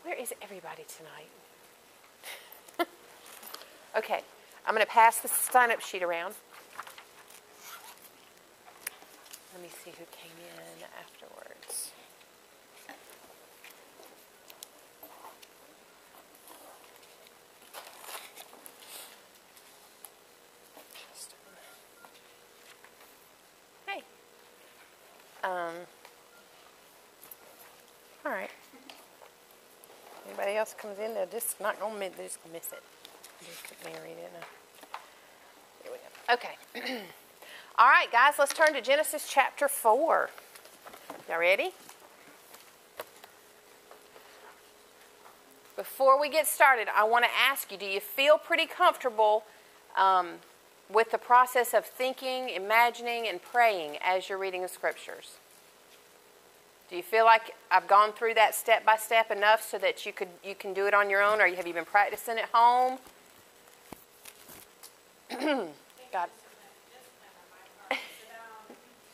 Where is everybody tonight? Okay, I'm going to pass the sign-up sheet around. Let me see who came in afterwards. Hey. All right. Anybody else comes in, they're just not going to miss, they're just going to miss it. Just couldn't read it. Here we go. Okay. All right, guys, let's turn to Genesis chapter 4. Y'all ready? Before we get started, I want to ask you, do you feel pretty comfortable with the process of thinking, imagining, and praying as you're reading the scriptures? Do you feel like I've gone through that step by step enough so that you can do it on your own, or have you been practicing at home? God.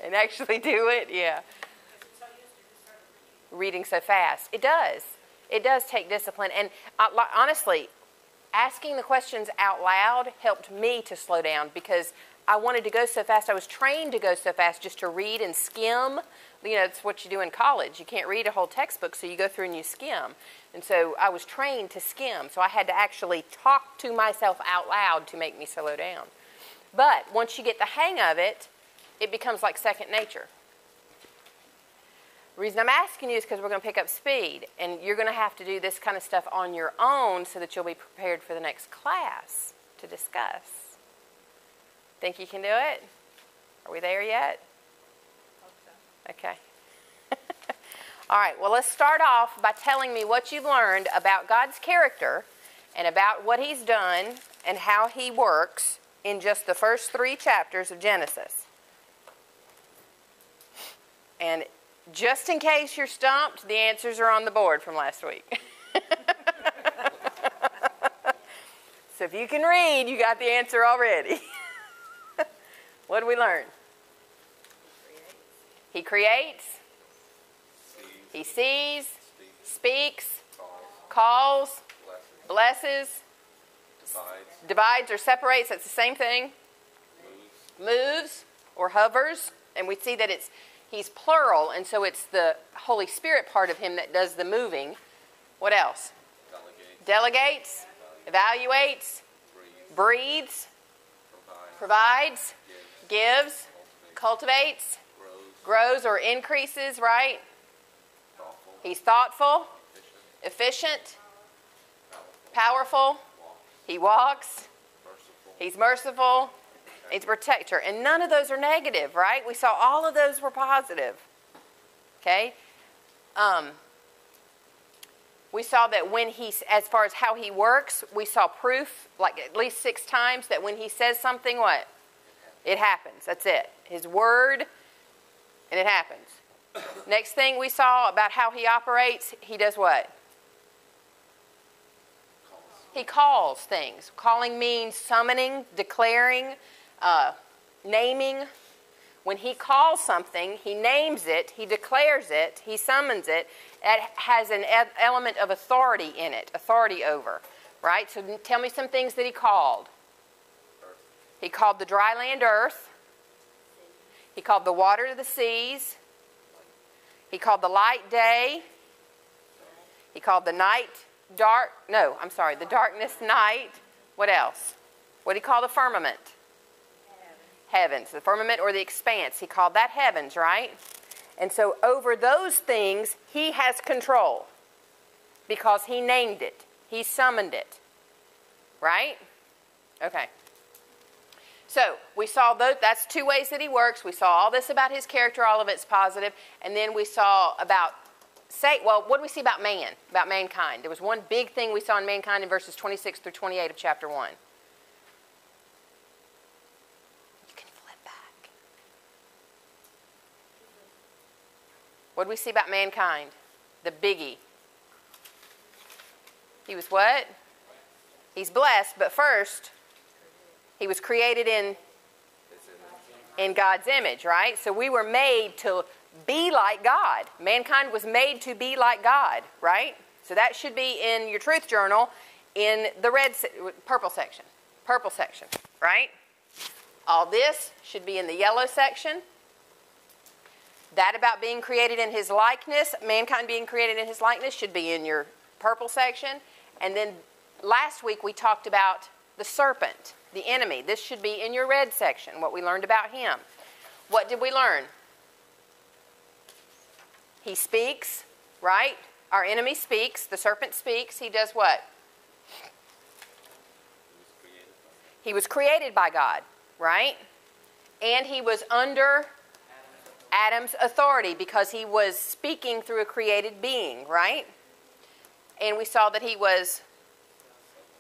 And actually do it, yeah. Reading so fast. It does. It does take discipline. And honestly, asking the questions out loud helped me to slow down because I wanted to go so fast. I was trained to go so fast just to read and skim. You know, it's what you do in college. You can't read a whole textbook, so you go through and you skim. And so I was trained to skim. So I had to actually talk to myself out loud to make me slow down. But once you get the hang of it, it becomes like second nature. The reason I'm asking you is because we're going to pick up speed. And you're going to have to do this kind of stuff on your own so that you'll be prepared for the next class to discuss. Think you can do it? Are we there yet? Okay. All right, well, let's start off by telling me what you've learned about God's character and about what He's done and how He works in just the first 3 chapters of Genesis. And just in case you're stumped, the answers are on the board from last week. So if you can read, you got the answer already. What did we learn? He creates. He sees. Speaks. Calls. Blesses. Divides or separates. That's the same thing. Moves or hovers. And we see that he's plural, and so it's the Holy Spirit part of him that does the moving. What else? Delegates. Evaluates. Breathes. Provides. Gives. Cultivates. Grows or increases, right? He's thoughtful. Efficient. Powerful. He walks. He's merciful. He's a protector. And none of those are negative, right? We saw all of those were positive. Okay? We saw that when as far as how he works, we saw proof, like at least 6 times, that when he says something, what? It happens. That's it. His word, and it happens. Next thing we saw about how he operates, he does what? He calls things. Calling means summoning, declaring, naming. When he calls something, he names it, he declares it, he summons it. It has an element of authority in it, authority over, right? So tell me some things that he called. Earth. He called the dry land earth. He called the water the seas. He called the light day. He called the night the darkness night. What else? What did he call the firmament? Heavens. The firmament or the expanse. He called that heavens, right? And so over those things, he has control because he named it. He summoned it. Right? Okay. So we saw that's 2 ways that he works. We saw all this about his character. All of it's positive. And then we saw about what do we see about man, about mankind? There was one big thing we saw in mankind in verses 26 through 28 of chapter 1. You can flip back. What do we see about mankind? The biggie. He was what? He's blessed, but first, he was created in God's image, right? So we were made to be like God. Mankind was made to be like God, right? So that should be in your truth journal in the purple section. Purple section, right? All this should be in the yellow section. That about being created in his likeness, mankind being created in his likeness, should be in your purple section. And then last week we talked about the serpent, the enemy. This should be in your red section, what we learned about him. What did we learn? He speaks, right? Our enemy speaks. The serpent speaks. He does what? He was created by God, right? And he was under Adam's authority because he was speaking through a created being, right? And we saw that he was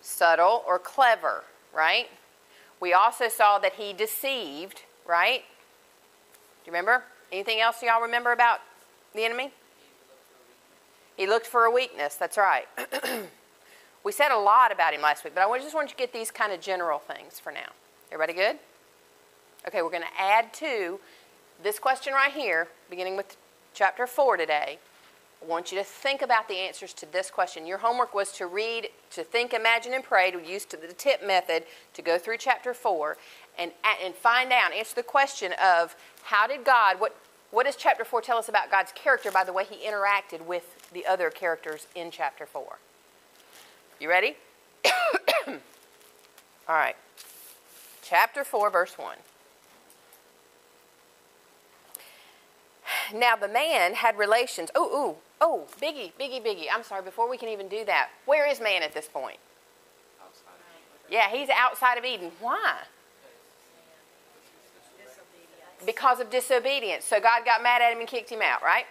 subtle or clever, right? We also saw that he deceived, right? Do you remember? Anything else y'all remember about the enemy? He looked for a weakness. That's right. We said a lot about him last week, but I just want you to get these kind of general things for now. Everybody good? Okay, we're going to add to this question right here, beginning with chapter 4 today. I want you to think about the answers to this question. Your homework was to read, to think, imagine, and pray. We used the TIP method to go through chapter 4 and find out, answer the question of how did God, what does chapter 4 tell us about God's character by the way he interacted with the other characters in chapter 4? You ready? All right. Chapter 4, verse 1. Now the man had relations. Oh, biggie. I'm sorry, before we can even do that, where is man at this point? Outside of Eden. Yeah, he's outside of Eden. Why? Because of disobedience. So God got mad at him and kicked him out, right?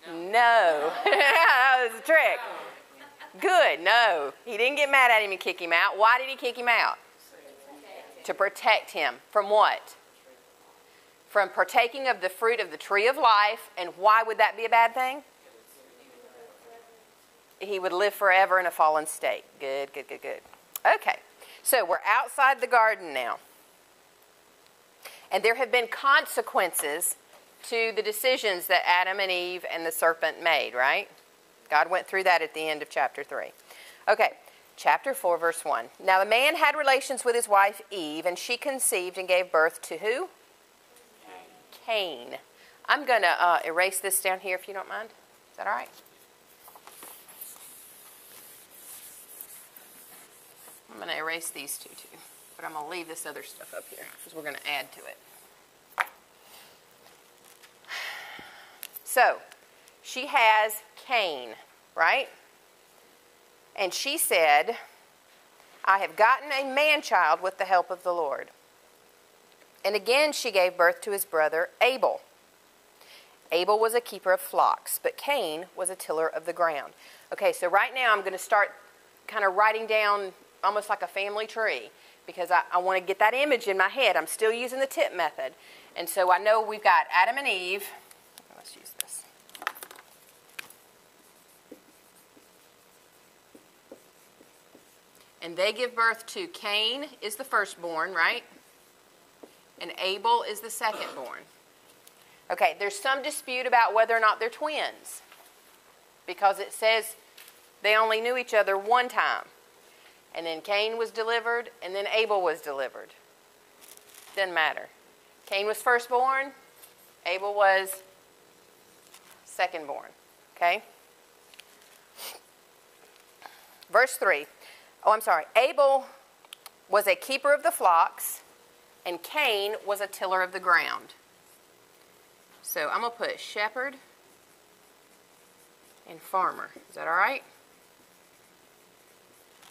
No. That was a trick. Good. No. He didn't get mad at him and kick him out. Why did he kick him out? To protect him. From what? From partaking of the fruit of the tree of life. And why would that be a bad thing? He would live forever in a fallen state. Good. Okay. So we're outside the garden now. And there have been consequences to the decisions that Adam and Eve and the serpent made, right? God went through that at the end of chapter 3. Okay, chapter 4, verse 1. Now the man had relations with his wife Eve, and she conceived and gave birth to who? Cain. I'm going to erase this down here if you don't mind. Is that all right? I'm going to erase these two too. But I'm going to leave this other stuff up here because we're going to add to it. So, she has Cain, right? And she said, I have gotten a man-child with the help of the Lord. And again she gave birth to his brother Abel. Abel was a keeper of flocks, but Cain was a tiller of the ground. Okay, so right now I'm going to start kind of writing down almost like a family tree because I want to get that image in my head. I'm still using the TIP method. And so I know we've got Adam and Eve. Let's use this. And they give birth to Cain is the firstborn, right? And Abel is the secondborn. Okay, there's some dispute about whether or not they're twins because it says they only knew each other one time. And then Cain was delivered, and then Abel was delivered. Doesn't matter. Cain was firstborn. Abel was secondborn. Okay? Verse 3. Oh, I'm sorry. Abel was a keeper of the flocks, and Cain was a tiller of the ground. So I'm going to put shepherd and farmer. Is that all right?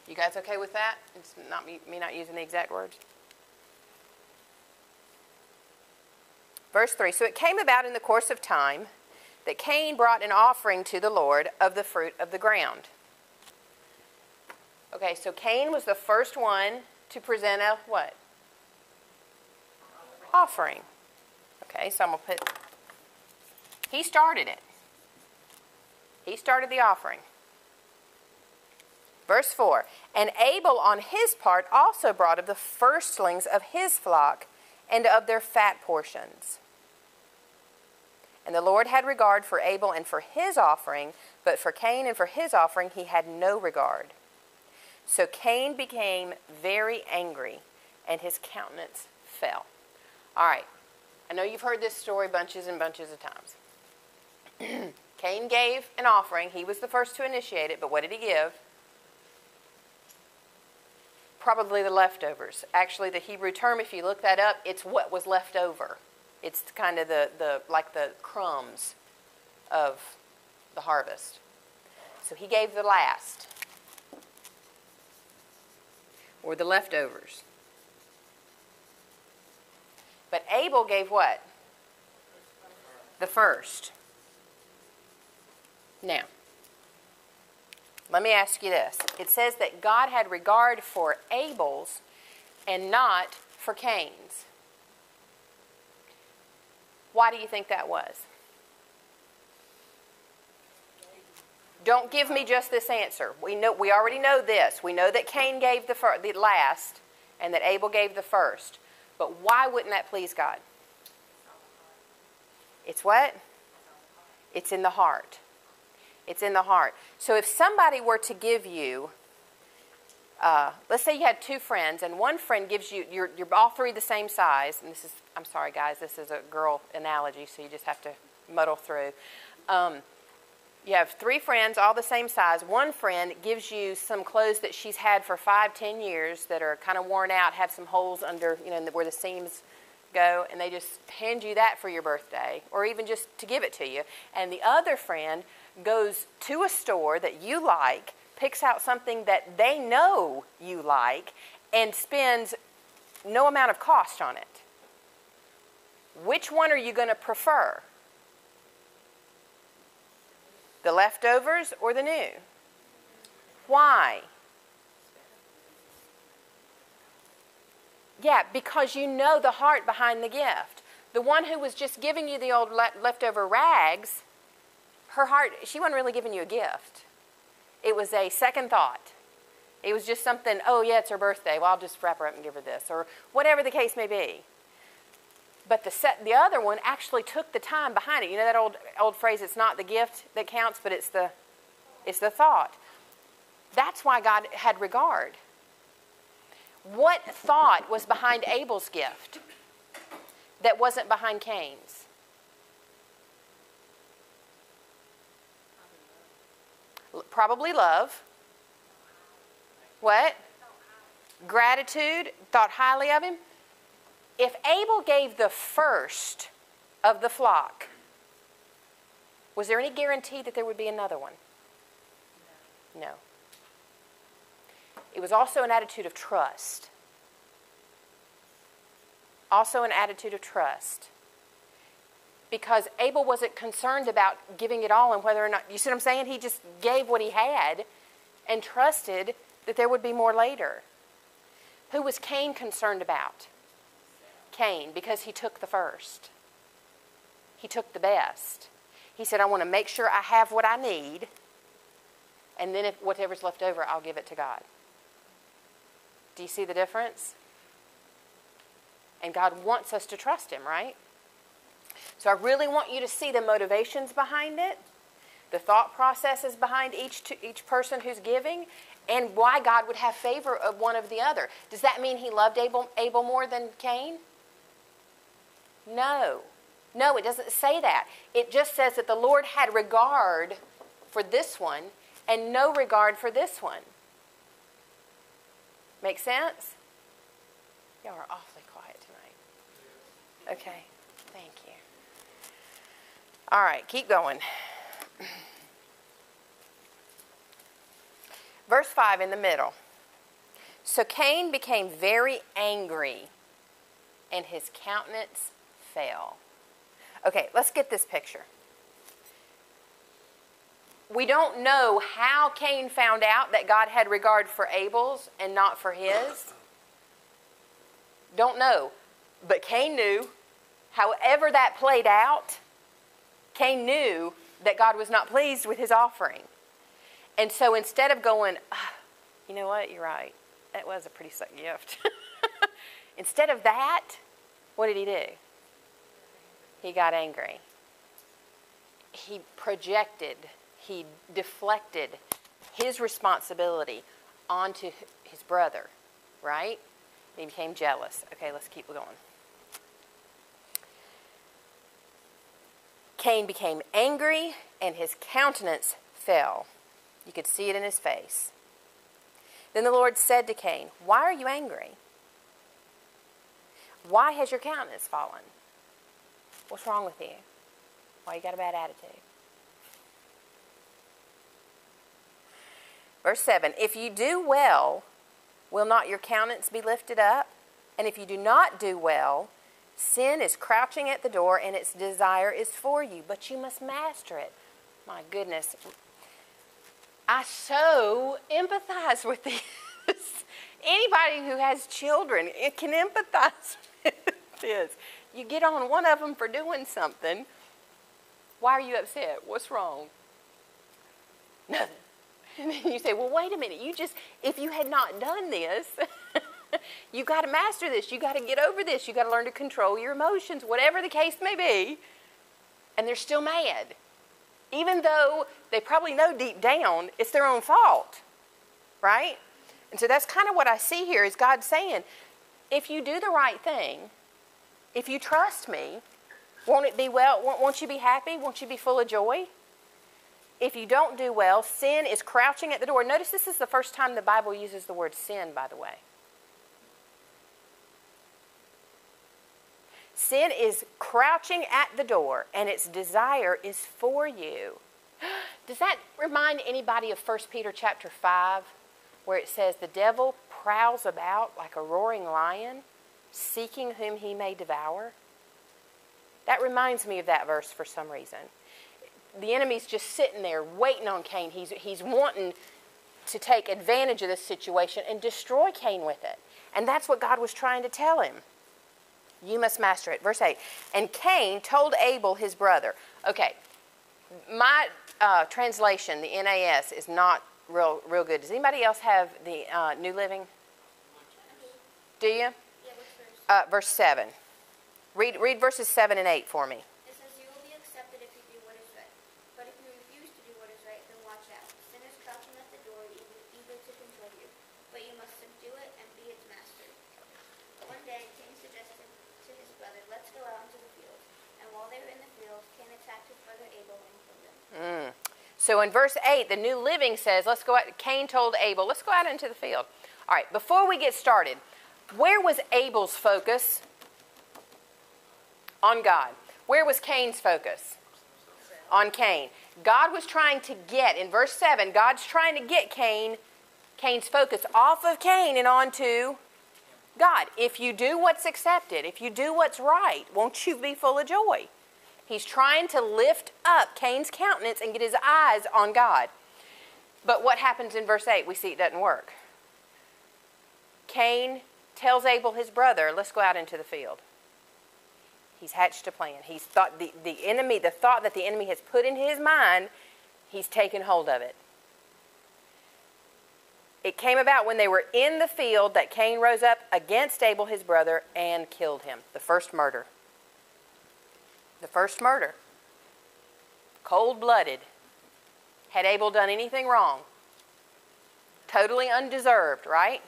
You guys okay with that? It's not me not using the exact words. Verse 3, so it came about in the course of time that Cain brought an offering to the Lord of the fruit of the ground. Okay, so Cain was the first one to present a what? Offering. Okay, so I'm going to put, he started it. He started the offering. Verse 4, and Abel on his part also brought of the firstlings of his flock and of their fat portions. And the Lord had regard for Abel and for his offering, but for Cain and for his offering he had no regard. So Cain became very angry, and his countenance fell. All right. I know you've heard this story bunches and bunches of times. Cain gave an offering. He was the first to initiate it, but what did he give? Probably the leftovers. Actually, the Hebrew term, if you look that up, it's what was left over. It's kind of like the crumbs of the harvest. So he gave the last, or the leftovers. But Abel gave what? The first. Now, let me ask you this. It says that God had regard for Abel's and not for Cain's. Why do you think that was? Don't give me just this answer. We already know this. We know that Cain gave the last and that Abel gave the first. But why wouldn't that please God? It's what? It's in the heart. It's in the heart. So if somebody were to give you, let's say you had two friends, and one friend gives you, you're all three the same size, and this is, I'm sorry guys, this is a girl analogy, so you just have to muddle through. You have three friends, all the same size. One friend gives you some clothes that she's had for 5-10 years that are kind of worn out, have some holes under, where the seams go, and they just hand you that for your birthday, or even just to give it to you. And the other friend goes to a store that you like, picks out something that they know you like, and spends no amount of cost on it. Which one are you going to prefer? The leftovers or the new? Why? Yeah, because you know the heart behind the gift. The one who was just giving you the old leftover rags, her heart, she wasn't really giving you a gift. It was a second thought. It was just something, oh yeah, it's her birthday. Well, I'll just wrap her up and give her this. Or whatever the case may be. But the other one actually took the time behind it. You know that old phrase, it's not the gift that counts, but it's the thought. That's why God had regard. What thought was behind Abel's gift that wasn't behind Cain's? Probably love. What? Gratitude. Thought highly of him. If Abel gave the first of the flock, was there any guarantee that there would be another one? No. It was also an attitude of trust. Also an attitude of trust. Because Abel wasn't concerned about giving it all and whether or not, you see what I'm saying? He just gave what he had and trusted that there would be more later. Who was Cain concerned about? Cain, because he took the first. He took the best. He said, I want to make sure I have what I need, and then if whatever's left over, I'll give it to God. Do you see the difference? And God wants us to trust him, right? So I really want you to see the motivations behind it, the thought processes behind each person who's giving, and why God would have favor of one of the other. Does that mean he loved Abel more than Cain? No. No, it doesn't say that. It just says that the Lord had regard for this one and no regard for this one. Make sense? Y'all are awfully quiet tonight. Okay, thank you. All right, keep going. Verse 5 in the middle. So Cain became very angry, and his countenance fell. Okay, let's get this picture. We don't know how Cain found out that God had regard for Abel's and not for his. Don't know. But Cain knew. However that played out, Cain knew that God was not pleased with his offering. And so instead of going, you know what, you're right, that was a pretty suck gift. Instead of that, what did he do? He got angry. he projected, he deflected his responsibility onto his brother, right? He became jealous. Okay, let's keep going. Cain became angry, and his countenance fell. You could see it in his face. Then the Lord said to Cain, "Why are you angry? Why has your countenance fallen? What's wrong with you? Why you got a bad attitude?" Verse 7, "If you do well, will not your countenance be lifted up? And if you do not do well, sin is crouching at the door, and its desire is for you, but you must master it." My goodness. I so empathize with this. Anybody who has children, it can empathize with this. You get on one of them for doing something. Why are you upset? What's wrong? Nothing. And then you say, well, wait a minute. If you had not done this, you got to master this. You got to get over this. You got to learn to control your emotions, whatever the case may be. And they're still mad. Even though they probably know deep down it's their own fault. Right? And so that's kind of what I see here is God saying, if you do the right thing, if you trust me, won't it be well? Won't you be happy? Won't you be full of joy? If you don't do well, sin is crouching at the door. Notice this is the first time the Bible uses the word sin, by the way. Sin is crouching at the door, and its desire is for you. Does that remind anybody of 1 Peter chapter 5, where it says, the devil prowls about like a roaring lion, seeking whom he may devour? That reminds me of that verse for some reason. The enemy's just sitting there waiting on Cain. He's wanting to take advantage of this situation and destroy Cain with it. And that's what God was trying to tell him. You must master it. Verse 8. And Cain told Abel his brother. Okay, my translation, the NAS, is not real good. Does anybody else have the New Living? Do you? Yeah, verse 7. Read verses 7 and 8 for me. It says, "You will be accepted if you do what is right. But if you refuse to do what is right, then watch out. Sin is crouching at the door, eager to control you. But you must subdue it and be its master." One day, Cain suggested to his brother, "Let's go out into the field." And while they were in the field, Cain attacked his brother Abel and killed him. So in verse 8, the New Living says, let's go out. Cain told Abel, let's go out into the field. All right, before we get started, where was Abel's focus? On God. Where was Cain's focus? On Cain. God was trying to get, in verse 7, God's trying to get Cain's focus off of Cain and onto God. If you do what's accepted, if you do what's right, won't you be full of joy? He's trying to lift up Cain's countenance and get his eyes on God. But what happens in verse 8? We see it doesn't work. Cain tells Abel, his brother, let's go out into the field. He's hatched a plan. He's thought the thought that the enemy has put in his mind, he's taken hold of it. It came about when they were in the field that Cain rose up against Abel, his brother, and killed him. The first murder. The first murder. Cold-blooded. Had Abel done anything wrong? Totally undeserved, right?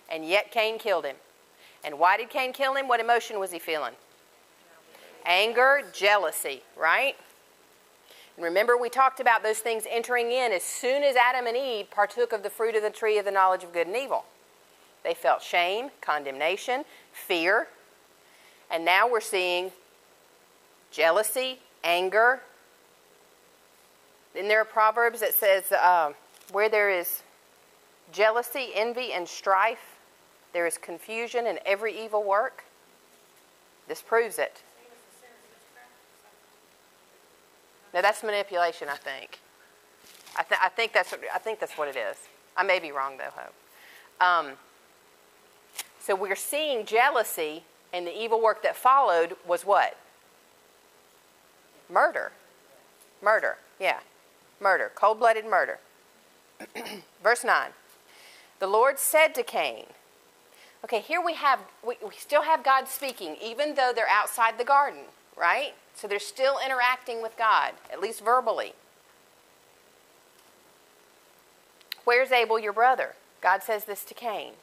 And yet Cain killed him. And why did Cain kill him? What emotion was he feeling? Anger, jealousy, right? And remember, we talked about those things entering in as soon as Adam and Eve partook of the fruit of the tree of the knowledge of good and evil. They felt shame, condemnation, fear. And now we're seeing jealousy, anger. Then there are Proverbs that says where there is jealousy, envy, and strife, there is confusion in every evil work. This proves it. Now that's manipulation, I think. I think that's what it is. I may be wrong though, Hope. So we're seeing jealousy, and the evil work that followed was what? Murder. Murder. Yeah. Murder. Cold-blooded murder. Verse 9. The Lord said to Cain. Okay, here we still have God speaking, even though they're outside the garden, right? So they're still interacting with God, at least verbally. Where's Abel, your brother? God says this to Cain.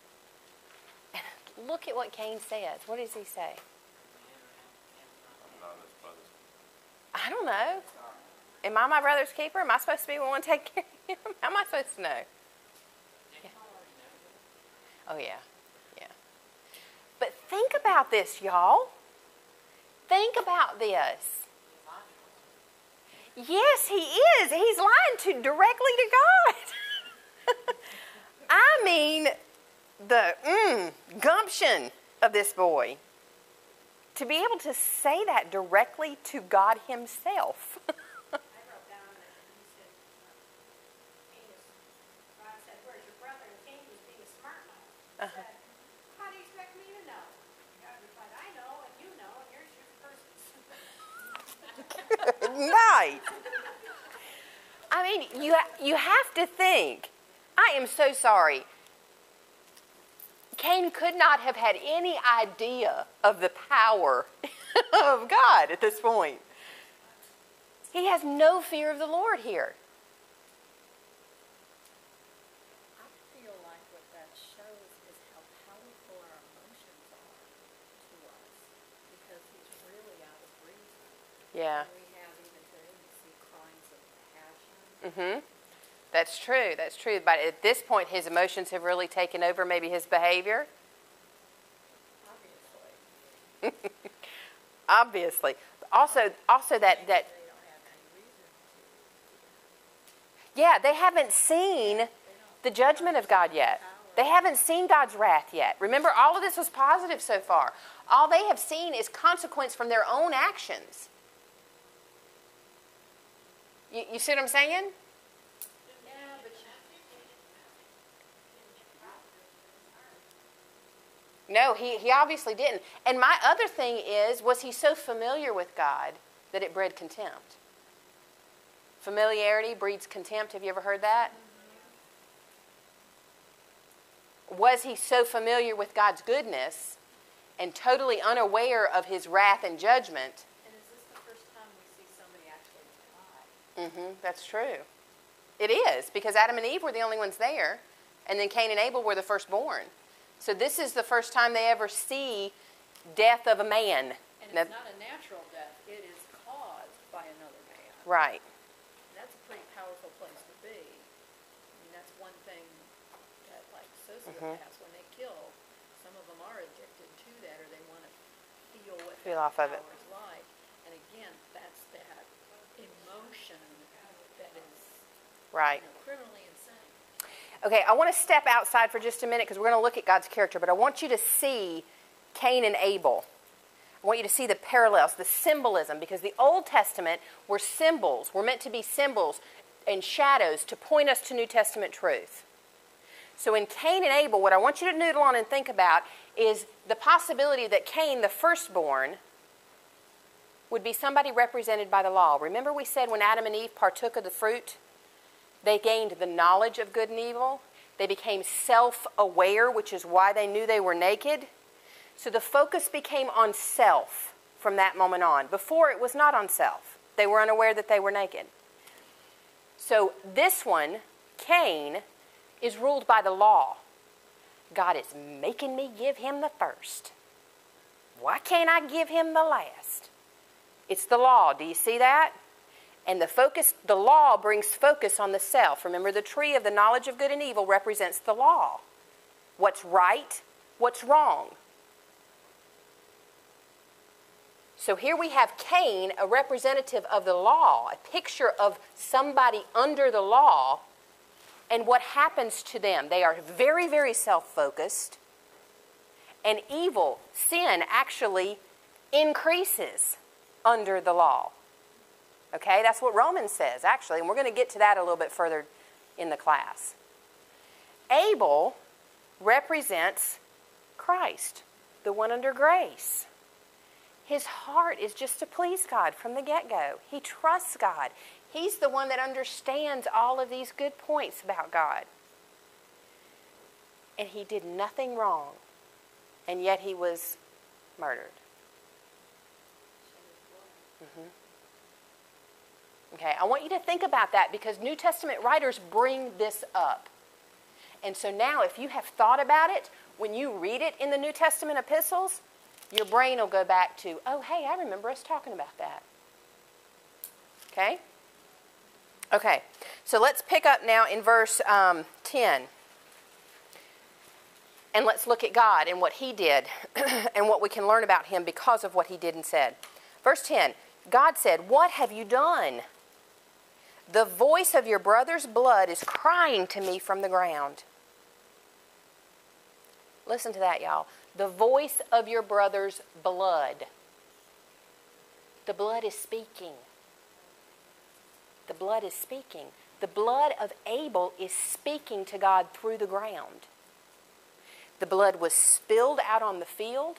And look at what Cain says. What does he say? I'm not his brother's. I don't know. Am I my brother's keeper? Am I supposed to be the one to take care of him? How am I supposed to know? Yeah. Oh, yeah. Yeah. But think about this, y'all. Think about this. Yes, he is. He's lying directly to God. I mean, the gumption of this boy. To be able to say that directly to God himself. I wrote down that he said, God said, where's your brother? And Cain was being a smart mouth. He said, how do you expect me to know? God replied, I know, and you know, and here's your person. Right. I mean, you have to think. I am so sorry. Cain could not have had any idea of the power of God at this point. He has no fear of the Lord here. I feel like what that shows is how powerful our emotions are to us, because he's really out of reason. Yeah. We have even today, we see crimes of passion. That's true. That's true. But at this point, his emotions have really taken over maybe his behavior. Obviously. Obviously. Also that They don't have any reason to. yeah, they haven't seen the judgment of God yet. They haven't seen God's wrath yet. Remember, all of this was positive so far. All they have seen is consequence from their own actions. You see what I'm saying? Yeah, but No, he obviously didn't. And my other thing is, was he so familiar with God that it bred contempt? Familiarity breeds contempt. Have you ever heard that? Was he so familiar with God's goodness and totally unaware of his wrath and judgment? and is this the first time we see somebody actually die? That's true. It is, because Adam and Eve were the only ones there, and then Cain and Abel were the firstborn. So this is the first time they ever see death of a man. And Now- it's not a natural death, it is caused by another man. Right. That's a pretty powerful place to be. I mean, that's one thing that, like, sociopaths, when they kill, some of them are addicted to that, or they want to feel what Feel off of power it. is like. And again, that's that emotion that is, Right. criminally insane. Okay, I want to step outside for just a minute because we're going to look at God's character, but I want you to see Cain and Abel. I want you to see the parallels, the symbolism, because the Old Testament were symbols. Were meant to be symbols and shadows to point us to New Testament truth. So in Cain and Abel, what I want you to noodle on and think about is the possibility that Cain, the firstborn, would be somebody represented by the law. Remember we said when Adam and Eve partook of the fruit, they gained the knowledge of good and evil. They became self-aware, which is why they knew they were naked. So the focus became on self from that moment on. Before, it was not on self. They were unaware that they were naked. So this one, Cain, is ruled by the law. God is making me give him the first. Why can't I give him the last? It's the law. Do you see that? And the law brings focus on the self. Remember, the tree of the knowledge of good and evil represents the law. What's right, what's wrong. So here we have Cain, a representative of the law, a picture of somebody under the law, and what happens to them. They are very, very self-focused, and evil, sin, actually increases under the law. Okay, that's what Romans says, actually, and we're going to get to that a little bit further in the class. Abel represents Christ, the one under grace. His heart is just to please God from the get-go. He trusts God. He's the one that understands all of these good points about God. And he did nothing wrong, and yet he was murdered. Okay, I want you to think about that because New Testament writers bring this up. And so now if you have thought about it, when you read it in the New Testament epistles, your brain will go back to, oh, hey, I remember us talking about that. Okay? Okay, so let's pick up now in verse 10. And let's look at God and what he did and what we can learn about him because of what he did and said. Verse 10, God said, "What have you done? The voice of your brother's blood is crying to me from the ground." Listen to that, y'all. The voice of your brother's blood. The blood is speaking. The blood is speaking. The blood of Abel is speaking to God through the ground. The blood was spilled out on the field.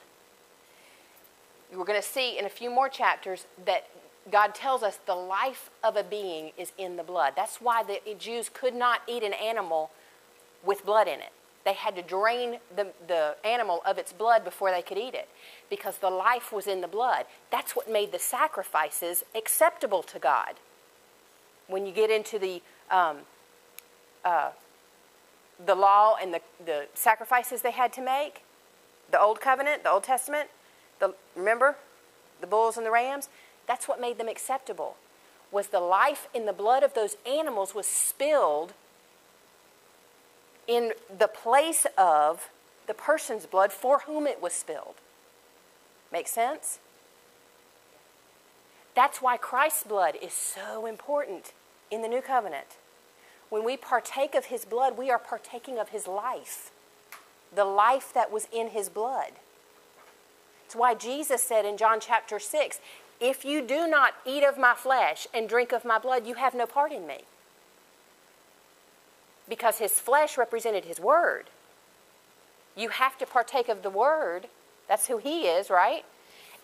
We're going to see in a few more chapters that God tells us the life of a being is in the blood. That's why the Jews could not eat an animal with blood in it. They had to drain the animal of its blood before they could eat it because the life was in the blood. That's what made the sacrifices acceptable to God. When you get into the law and the sacrifices they had to make, the Old Covenant, the Old Testament, remember the bulls and the rams? That's what made them acceptable, was the life in the blood of those animals was spilled in the place of the person's blood for whom it was spilled. Make sense? That's why Christ's blood is so important in the New Covenant. When we partake of his blood, we are partaking of his life, the life that was in his blood. It's why Jesus said in John chapter 6, "If you do not eat of my flesh and drink of my blood, you have no part in me." Because his flesh represented his word. You have to partake of the word. That's who he is, right?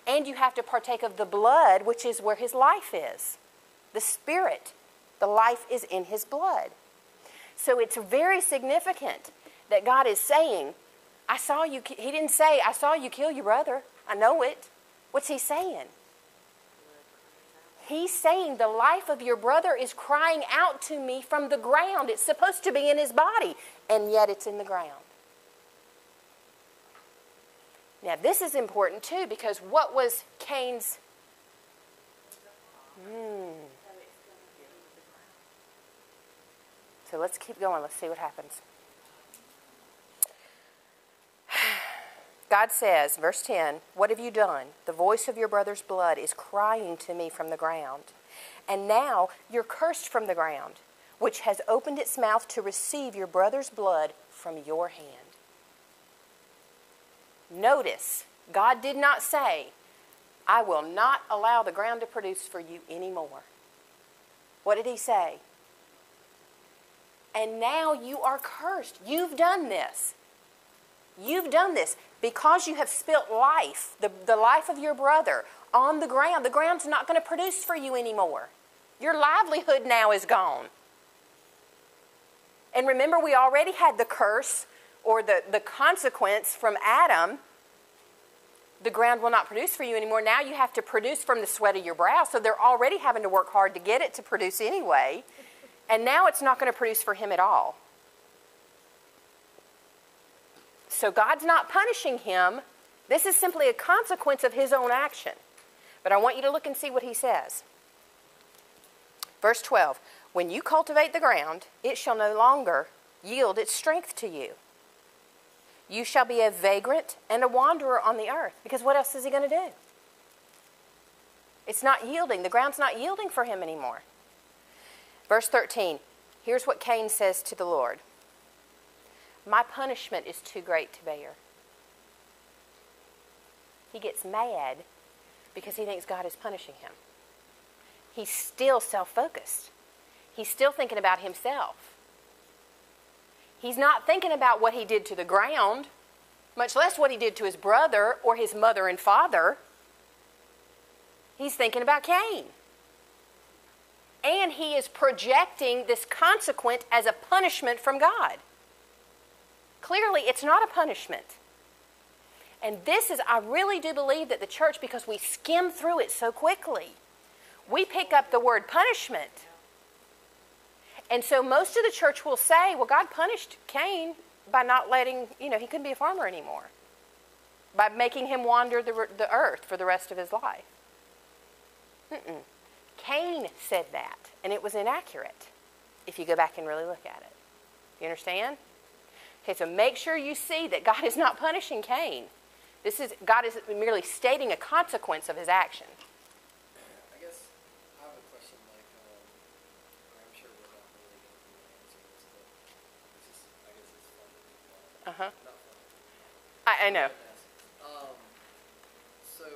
And you have to partake of the blood, which is where his life is. The spirit. The life is in his blood. So it's very significant that God is saying, I saw you. He didn't say, I saw you kill your brother. I know it. What's he saying? He's saying the life of your brother is crying out to me from the ground. It's supposed to be in his body, and yet it's in the ground. Now, this is important, too, because what was Cain's... So let's keep going. Let's see what happens. God says, verse 10, "What have you done? The voice of your brother's blood is crying to me from the ground. And now you're cursed from the ground, which has opened its mouth to receive your brother's blood from your hand." Notice, God did not say, "I will not allow the ground to produce for you anymore." What did he say? "And now you are cursed." You've done this. You've done this because you have spilt life, the life of your brother, on the ground. The ground's not going to produce for you anymore. Your livelihood now is gone. And remember, we already had the curse or the consequence from Adam. The ground will not produce for you anymore. Now you have to produce from the sweat of your brow. So they're already having to work hard to get it to produce anyway. And now it's not going to produce for him at all. So God's not punishing him. This is simply a consequence of his own action. But I want you to look and see what he says. Verse 12, "When you cultivate the ground, it shall no longer yield its strength to you. You shall be a vagrant and a wanderer on the earth." Because what else is he going to do? It's not yielding. The ground's not yielding for him anymore. Verse 13, here's what Cain says to the Lord. "My punishment is too great to bear." He gets mad because he thinks God is punishing him. He's still self-focused. He's still thinking about himself. He's not thinking about what he did to the ground, much less what he did to his brother or his mother and father. He's thinking about Cain. And he is projecting this consequence as a punishment from God. Clearly, it's not a punishment. And this is, I really do believe that the church, because we skim through it so quickly, we pick up the word punishment. And so most of the church will say, well, God punished Cain by not letting, he couldn't be a farmer anymore. By making him wander the earth for the rest of his life. Cain said that, and it was inaccurate if you go back and really look at it. You understand? Okay, so make sure you see that God is not punishing Cain. God is merely stating a consequence of his action. I guess I have a question, I'm sure we're not really going to answer this, but I guess it's fun. Not fun. I know. So,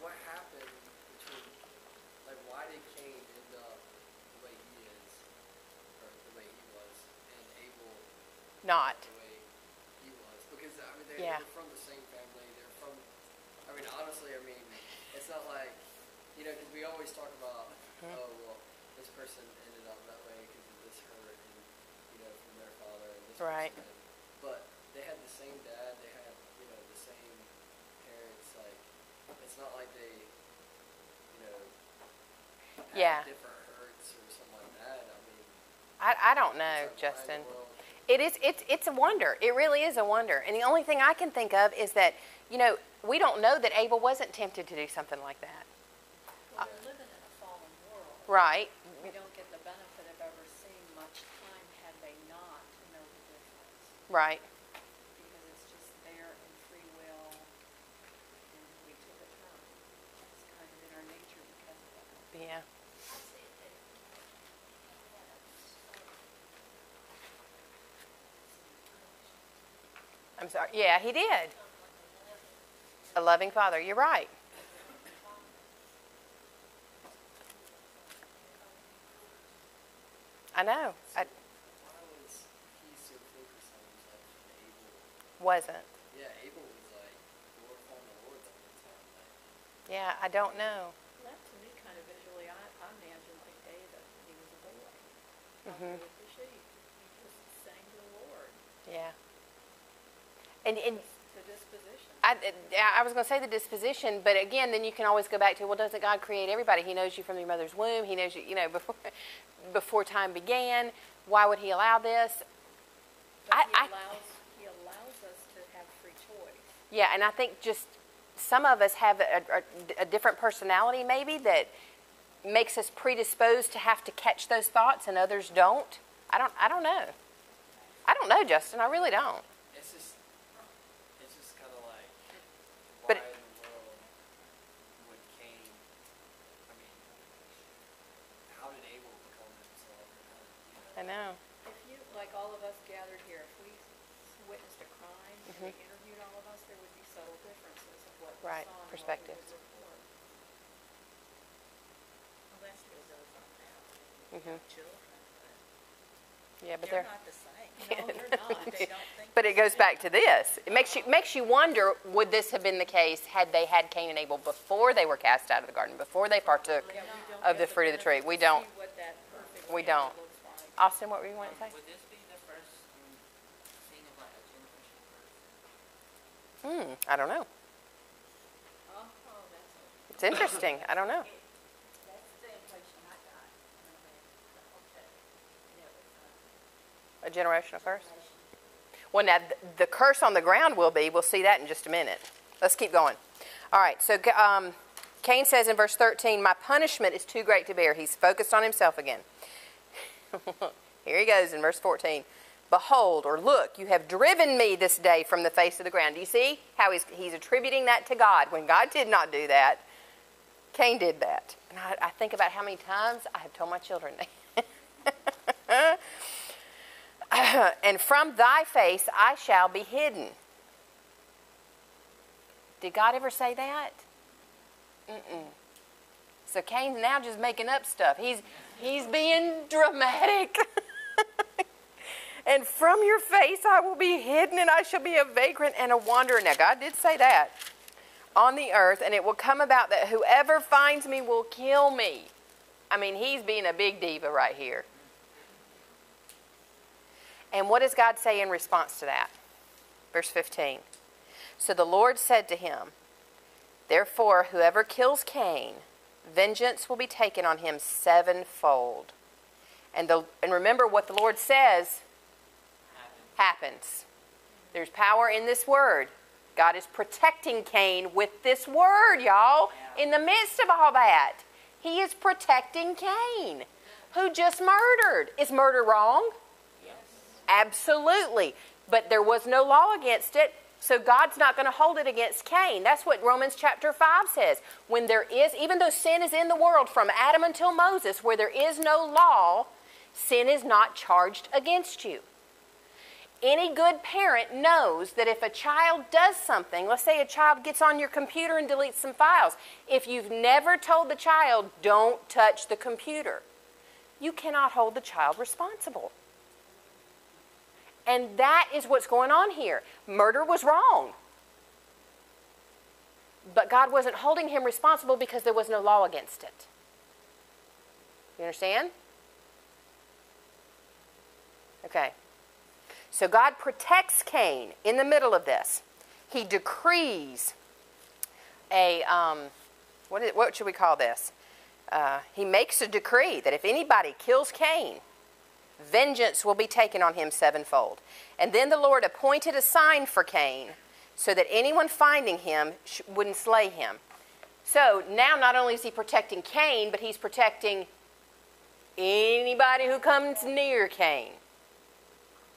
what happened between, why did Cain end up the way he is, or the way he was, and Abel Not. the way he was? Because, Yeah. they're from the same family, honestly, it's not like, because we always talk about, oh, well, this person ended up that way because of this hurt, and, from their father, and this Right. person. But they had the same dad, they had, the same parents, it's not like they, had Yeah. different hurts or something like that. I don't know, it's like, Justin. why in the world- It's a wonder. It really is a wonder. And the only thing I can think of is that, we don't know that Abel wasn't tempted to do something like that. Well, we're living in a fallen world. Right. We don't get the benefit of ever seeing much time had they not to know the difference. Right. Because it's just there in free will, and we took a turn. It's kind of in our nature because of that. Yeah. I'm sorry. Yeah, he did. A loving father. You're right. I know. Why was he so focused on himself and Abel? Wasn't. Yeah, Abel was glorifying the Lord the whole time. Yeah, I don't know. That to me kind of visually, I imagine like David when he was a boy. Mhm. With the sheep. He just sang to the Lord. Yeah. And The disposition. I was going to say the disposition, but again, then you can always go back to, well, doesn't God create everybody? He knows you from your mother's womb. He knows you, before time began. Why would he allow this? But he allows us to have free choice. Yeah, and I think just some of us have a different personality maybe that makes us predisposed to have to catch those thoughts, and others don't. I don't know. I don't know, Justin. I really don't. It's just kind of like, why But- in the world would Cain, how did Abel become himself? I know. If you, like all of us gathered here, if we witnessed a crime and they interviewed all of us, there would be subtle differences of what we Right, saw and perspectives. what we would report. Well, that still goes on now. Mhm. Children, Yeah, but they're they're. not the same. No, they're not. They don't think. But it goes back to this. It makes you wonder, would this have been the case had they had Cain and Abel before they were cast out of the garden, before they partook Yeah, we don't of the get fruit of the tree? benefit We to don't. see what that perfect We family don't. looks like. Austin, what were you wanting to say? Would this be the first thing of like a generation curse? I don't know. Oh, that's It's interesting. I don't know. That's the impression I got when I read the whole text. And it was A generational curse? Well, now, the curse on the ground will be, we'll see that in just a minute. Let's keep going. All right, so Cain says in verse 13, my punishment is too great to bear. He's focused on himself again. Here he goes in verse 14. Behold, or look, you have driven me this day from the face of the ground. Do you see how he's attributing that to God? When God did not do that, Cain did that. And I think about how many times I have told my children and from thy face I shall be hidden. Did God ever say that? So Cain's now just making up stuff. He's being dramatic. And from your face I will be hidden, and I shall be a vagrant and a wanderer. Now God did say that on the earth, and it will come about that whoever finds me will kill me. I mean, he's being a big diva right here. And what does God say in response to that? Verse 15. So the Lord said to him, therefore, whoever kills Cain vengeance will be taken on him sevenfold. And remember what the Lord says happens. There's power in this word. God is protecting Cain with this word, y'all. In the midst of all that, he is protecting Cain, who just murdered. Is murder wrong? Yes. Absolutely. But there was no law against it, so God's not going to hold it against Cain. That's what Romans chapter 5 says. When there is, even though sin is in the world from Adam until Moses, where there is no law, sin is not charged against you. Any good parent knows that if a child does something, let's say a child gets on your computer and deletes some files, if you've never told the child, don't touch the computer, you cannot hold the child responsible. And that is what's going on here. Murder was wrong. But God wasn't holding him responsible because there was no law against it. You understand? Okay. So God protects Cain in the middle of this. He decrees a, what should we call this? He makes a decree that if anybody kills Cain, vengeance will be taken on him sevenfold. And then the Lord appointed a sign for Cain so that anyone finding him wouldn't slay him. So now not only is he protecting Cain, but he's protecting anybody who comes near Cain.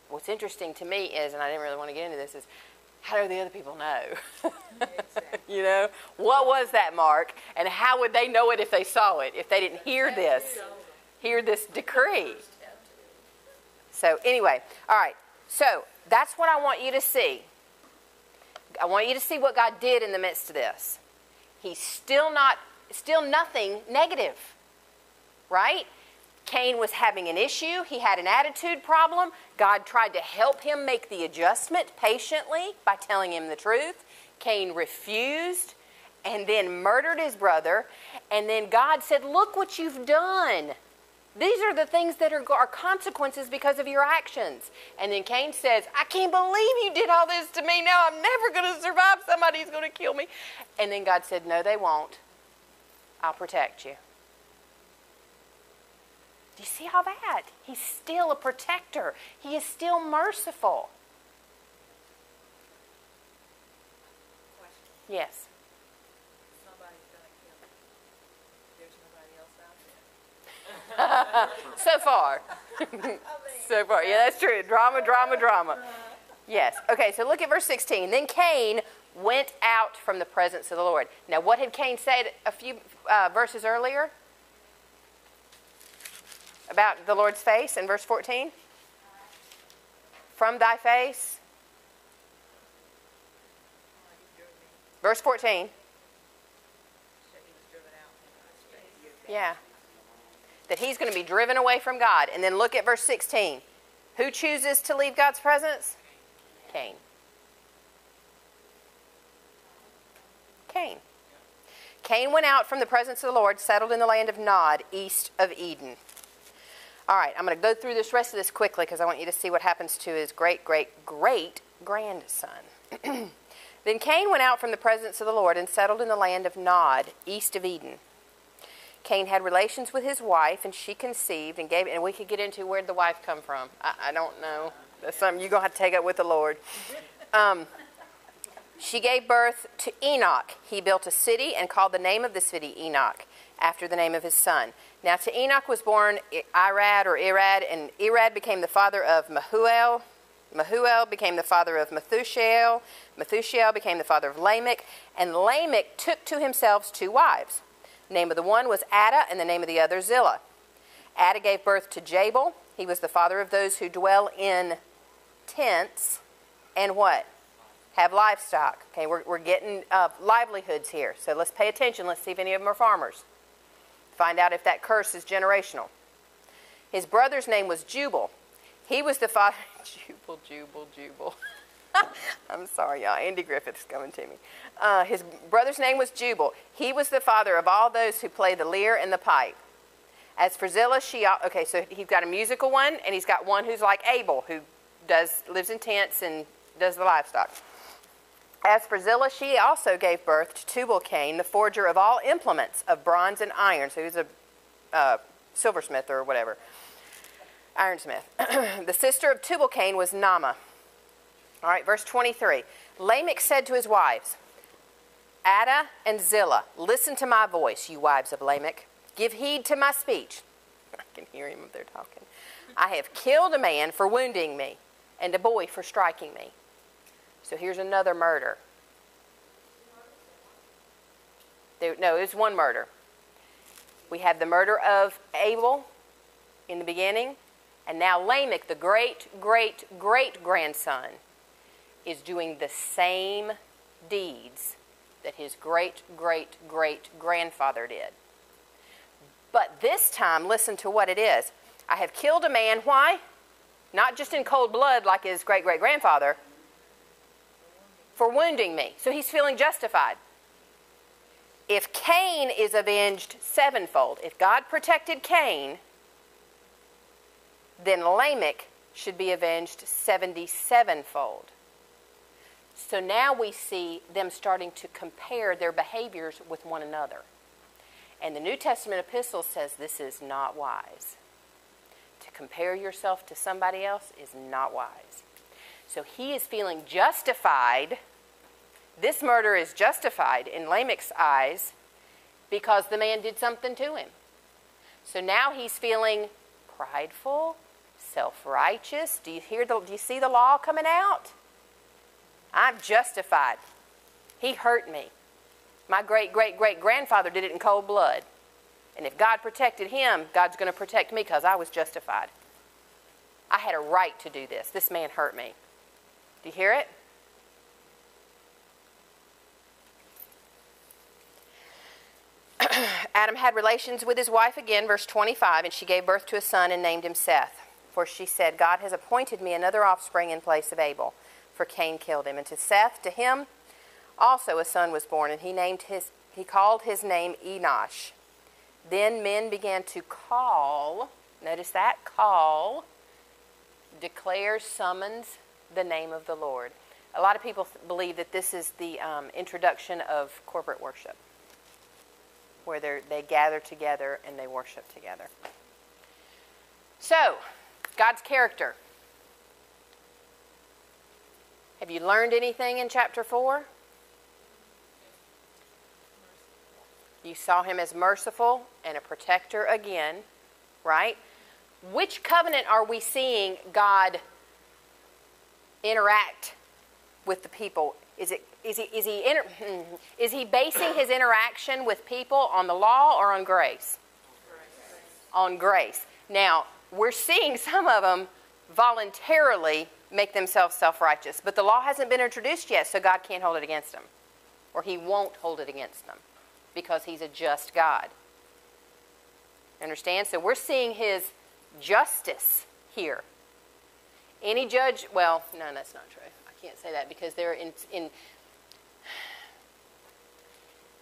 What's interesting to me is, and I didn't really want to get into this, is how do the other people know? Exactly. You know, what was that mark? And how would they know it if they saw it, if they didn't hear this decree? So anyway, all right. So that's what I want you to see. I want you to see what God did in the midst of this. He's still nothing negative, right? Cain was having an issue. He had an attitude problem. God tried to help him make the adjustment patiently by telling him the truth. Cain refused and then murdered his brother. And then God said, look what you've done. These are the things that are consequences because of your actions. And then Cain says, I can't believe you did all this to me. Now I'm never going to survive. Somebody's going to kill me. And then God said, no, they won't. I'll protect you. Do you see all that? He's still a protector. He is still merciful. Question. Yes. Somebody's gonna kill me. There's nobody else out there. So far. So far. Yeah, that's true. Drama, drama, drama. Yes. Okay, so look at verse 16. Then Cain went out from the presence of the Lord. Now, what had Cain said a few verses earlier? About the Lord's face in verse 14? From thy face. Verse 14. Yeah. That he's going to be driven away from God. And then look at verse 16. Who chooses to leave God's presence? Cain. Cain. Cain went out from the presence of the Lord, settled in the land of Nod, east of Eden. All right, I'm going to go through this rest of this quickly because I want you to see what happens to his great-great-great-grandson. Then Cain went out from the presence of the Lord and settled in the land of Nod, east of Eden. Cain had relations with his wife, and she conceived and gave, and we could get into where did the wife come from. I don't know. That's something you're going to have to take up with the Lord. She gave birth to Enoch. He built a city and called the name of the city Enoch, after the name of his son. Now to Enoch was born Irad, and Irad became the father of Mahuel. Mahuel became the father of Methushael. Methushael became the father of Lamech. And Lamech took to himself two wives. The name of the one was Ada, and the name of the other Zillah. Ada gave birth to Jabal. He was the father of those who dwell in tents and what? Have livestock. Okay, we're getting livelihoods here. So let's pay attention. Let's see if any of them are farmers. Find out if that curse is generational. His brother's name was Jubal. He was the father... Jubal. I'm sorry, y'all. Andy Griffith's coming to me. His brother's name was Jubal. He was the father of all those who play the lyre and the pipe. As for Zillah, okay, so he's got a musical one, and he's got one who's like Abel, who lives in tents and does the livestock. As for Zillah, she also gave birth to Tubal-Cain, the forger of all implements of bronze and iron. So he was a silversmith or whatever, ironsmith. The sister of Tubal-Cain was Naamah. All right, verse 23. Lamech said to his wives, Adah and Zillah, listen to my voice, you wives of Lamech. Give heed to my speech. I can hear him if they're talking. I have killed a man for wounding me, and a boy for striking me. So here's another murder. No, it was one murder. We had the murder of Abel in the beginning, and now Lamech, the great-great-great-grandson, is doing the same deeds that his great-great-great-grandfather did. But this time, listen to what it is. I have killed a man. Why? Not just in cold blood like his great-great-grandfather, for wounding me. So he's feeling justified. If Cain is avenged sevenfold, if God protected Cain, then Lamech should be avenged 77-fold. So now we see them starting to compare their behaviors with one another. And the New Testament epistle says this is not wise. To compare yourself to somebody else is not wise. So he is feeling justified. This murder is justified in Lamech's eyes because the man did something to him. So now he's feeling prideful, self-righteous. Do you see the law coming out? I'm justified. He hurt me. My great-great-great-grandfather did it in cold blood. And if God protected him, God's going to protect me because I was justified. I had a right to do this. This man hurt me. Do you hear it? Adam had relations with his wife again, verse 25, and she gave birth to a son and named him Seth. For she said, God has appointed me another offspring in place of Abel, for Cain killed him. And to Seth, to him also a son was born, and he called his name Enosh. Then men began to call, notice that, call, declares, summons the name of the Lord. A lot of people believe that this is the introduction of corporate worship, where they gather together and they worship together. So, God's character. Have you learned anything in chapter 4? You saw him as merciful and a protector again, right? Which covenant are we seeing God interact with the people? Is he basing his interaction with people on the law or on grace? On grace. Now, we're seeing some of them voluntarily make themselves self-righteous, but the law hasn't been introduced yet, so God can't hold it against them, or he won't hold it against them, because he's a just God. Understand? So we're seeing his justice here. Any judge, well, no, that's not true. I can't say that because they're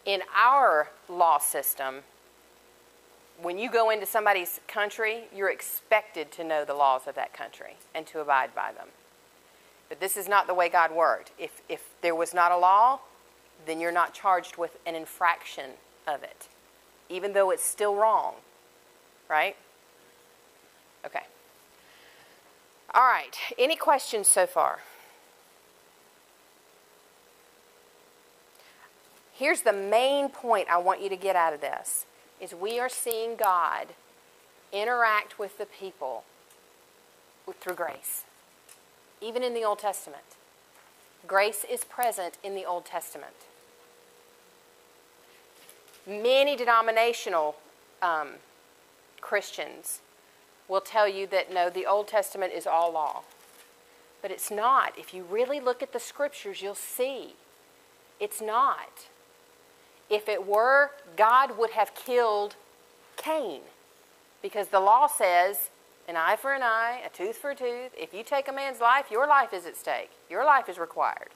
in our law system, when you go into somebody's country, you're expected to know the laws of that country and to abide by them. But this is not the way God worked. If there was not a law, then you're not charged with an infraction of it, even though it's still wrong, right? Okay. All right. Any questions so far? Here's the main point I want you to get out of this, is we are seeing God interact with the people through grace, even in the Old Testament. Grace is present in the Old Testament. Many denominational Christians will tell you that, no, the Old Testament is all law. But it's not. If you really look at the Scriptures, you'll see it's not. If it were, God would have killed Cain, because the law says an eye for an eye, a tooth for a tooth. If you take a man's life, your life is at stake. Your life is required.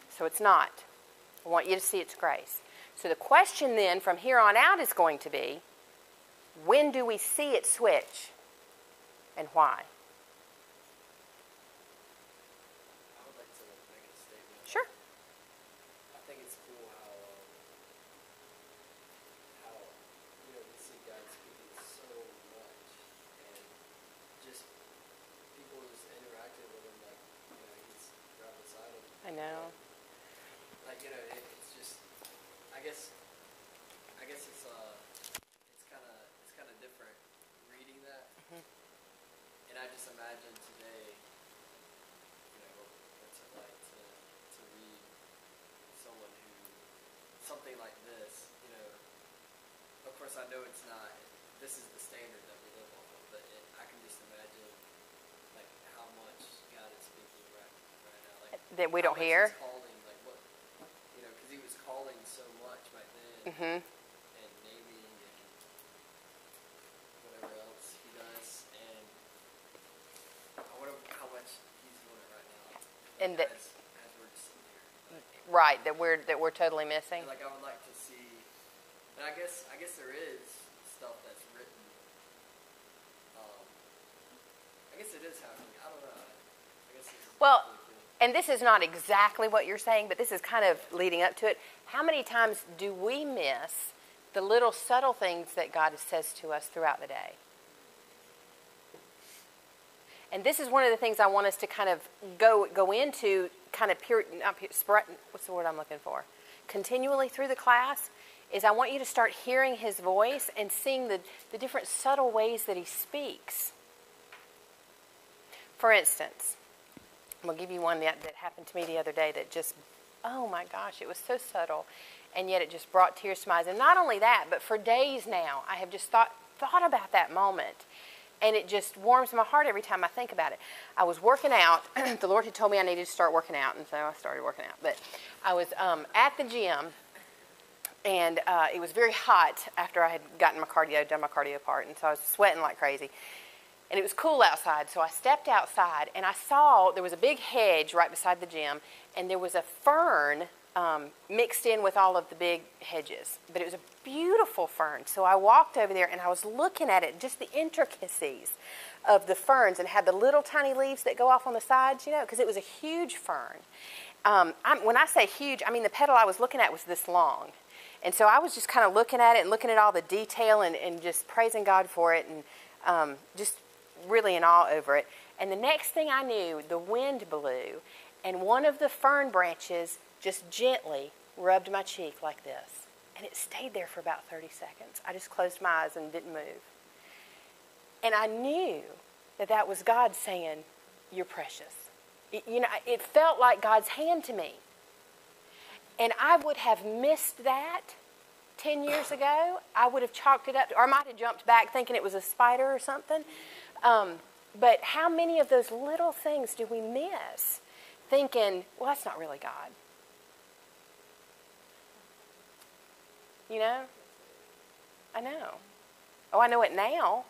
So it's not. I want you to see its grace. So the question then from here on out is going to be, when do we see it switch and why? imagine today, what's it like to read someone who, something like this, of course I know it's not, this is the standard that we live off of, but I can just imagine, like, how much God is speaking right now. Like, That we don't how much hear? He's calling, like, what, because he was calling so much back then, Mm-hmm. and naming and whatever else he does, and I wonder how much he's doing it right now. And that- as we're just sitting here. Like, Right, that we're totally missing. and, like, I would like to see, and I guess there is stuff that's written. I guess it is happening. I don't know. I guess it's Well, really cool. and this is not exactly what you're saying, but this is kind of leading up to it. How many times do we miss the little subtle things that God says to us throughout the day? And this is one of the things I want us to kind of go into, kind of what's the word I'm looking for? Continually through the class, is I want you to start hearing his voice and seeing the different subtle ways that he speaks. For instance, I'm going to give you one that happened to me the other day that just, oh my gosh, it was so subtle, and yet it just brought tears to my eyes. And not only that, but for days now, I have just thought about that moment. And it just warms my heart every time I think about it. I was working out. The Lord had told me I needed to start working out, and so I started working out. But I was at the gym, and it was very hot after I had done my cardio part, and so I was sweating like crazy. And it was cool outside, so I stepped outside, and I saw there was a big hedge right beside the gym, and there was a fern mixed in with all of the big hedges. But it was a beautiful fern. So I walked over there, and I was looking at it, just the intricacies of the ferns, and had the little tiny leaves that go off on the sides, because it was a huge fern. When I say huge, I mean the petal I was looking at was this long. And so I was just kind of looking at it and looking at all the detail and just praising God for it, and just really in awe over it. And the next thing I knew, the wind blew, and one of the fern branches just gently rubbed my cheek like this. And it stayed there for about 30 seconds. I just closed my eyes and didn't move. And I knew that was God saying, you're precious. It felt like God's hand to me. And I would have missed that 10 years ago. I would have chalked it up, or I might have jumped back thinking it was a spider or something. But how many of those little things do we miss thinking, well, that's not really God? I know. Oh, I know it now.